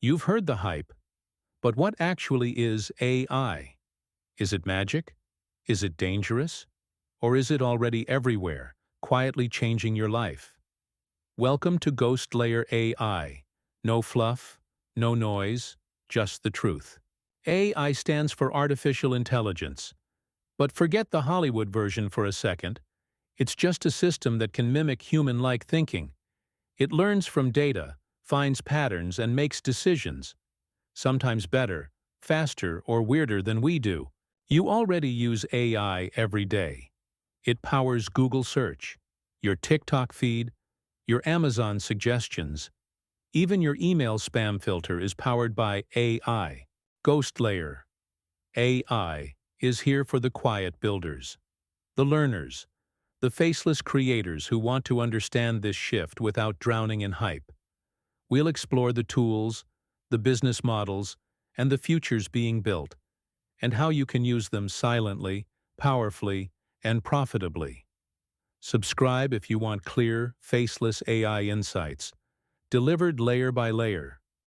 You've heard the hype, but what actually is AI? Is it magic? Is it dangerous? Or is it already everywhere, quietly changing your life? Welcome to Ghost Layer AI. No fluff, no noise, just the truth. AI stands for artificial intelligence. But forget the Hollywood version for a second. It's just a system that can mimic human-like thinking. It learns from data, finds patterns, and makes decisions, sometimes better, faster, or weirder than we do. You already use AI every day. It powers Google search, your TikTok feed, your Amazon suggestions. Even your email spam filter is powered by AI. Ghost Layer AI is here for the quiet builders, the learners, the faceless creators who want to understand this shift without drowning in hype. We'll explore the tools, the business models, and the futures being built, and how you can use them silently, powerfully, and profitably. Subscribe if you want clear, faceless AI insights, delivered layer by layer.